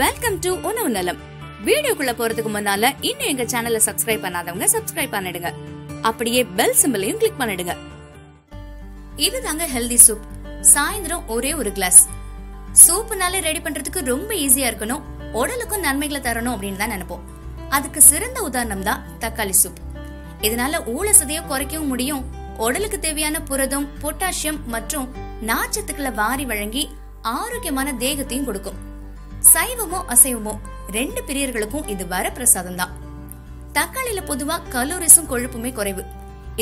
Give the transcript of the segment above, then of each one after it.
Welcome to உணவு நலம். வீடியோக்குள்ள போறதுக்கு முன்னால இன்னும் எங்க சேனலை சப்ஸ்கிரைப் பண்ணாதவங்க சப்ஸ்கிரைப் பண்ணிடுங்க. அப்படியே பெல் சிம்பலையும் கிளிக் பண்ணிடுங்க. இதுதாங்க ஹெல்தி சூப். சாயந்தரம் ஒரே ஒரு கிளாஸ். சூப்புனாலே ரெடி பண்றதுக்கு ரொம்ப ஈஸியா இருக்கணும், உடலுக்கும் நன்மைகளை தரணும் அப்படின்னு தான் நினைப்போம். அதுக்கு சிறந்த உதாரணம் தான் தக்காளி சூப். இதனால ஊழசதைய குறைக்கவும் முடியும், உடலுக்கு தேவையான புரதம், பொட்டாசியம் மற்றும் நார்ச்சத்துக்களை வாரி வழங்கி ஆரோக்கியமான தேகத்தையும் கொடுக்கும். சைவமோ அசைவமோ ரெண்டு பிரியர்களுக்கும் இது வரப்பிரசாதம் தான். தக்காளியில பொதுவா கலோரிஸும் கொழுப்புமே குறைவு.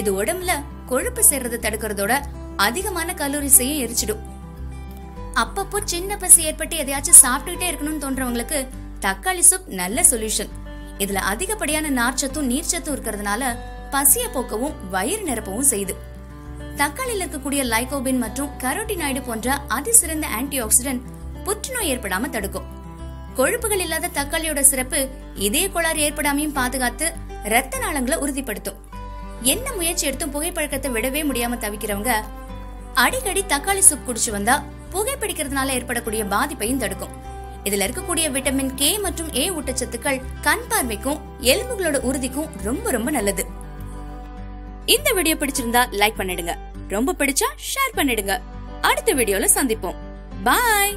இது உடம்புல கொழுப்பு சேர்றதை தடுக்கிறதோட அதிகமான கலோரிஸையும் எரிச்சிடும். அப்பப்போ சின்ன பசி ஏற்பட்டு எதையாச்சும் சாப்பிட்டுக்கிட்டே இருக்கணும்னு தோன்றவங்களுக்கு தக்காளி சூப் நல்ல சொல்யூஷன். இதுல அதிகப்படியான நார்ச்சத்தும் நீர்ச்சத்தும் இருக்கிறதுனால பசிய போக்கவும் வயிறு நிரப்பவும் செய்யுது. தக்காளியில் இருக்கக்கூடிய லைகோபின் மற்றும் கரோட்டினாய்டு போன்ற அதிசிறந்த ஆன்டி ஆக்சிடென்ட் புற்றுநோய் ஏற்படாம தடுக்கும். கொழுப்புகள் இல்லாத தக்காளியோட சிறப்பு இதய கோளாறு ஏற்படாமையும் பாதுகாத்து ரத்த நாளங்களை உறுதிப்படுத்தும். என்ன முயற்சி எடுத்தும் புகைப்பழக்கத்தை விடவே முடியாம தவிக்கிறவங்க அடிக்கடி தக்காளி சூப் குடிச்சு வந்தா புகைப்பிடிக்கிறதுனால ஏற்படக்கூடிய பாதிப்பையும் தடுக்கும். இதுல இருக்கக்கூடிய விட்டமின் கே மற்றும் ஏ ஊட்டச்சத்துக்கள் கண் பார்வைக்கும் எலும்புகளோட உறுதிக்கும் ரொம்ப ரொம்ப நல்லது. இந்த வீடியோ பிடிச்சிருந்தா லைக் பண்ணிடுங்க, ரொம்ப பிடிச்சா ஷேர் பண்ணிடுங்க. அடுத்த வீடியோல சந்திப்போம். பாய்.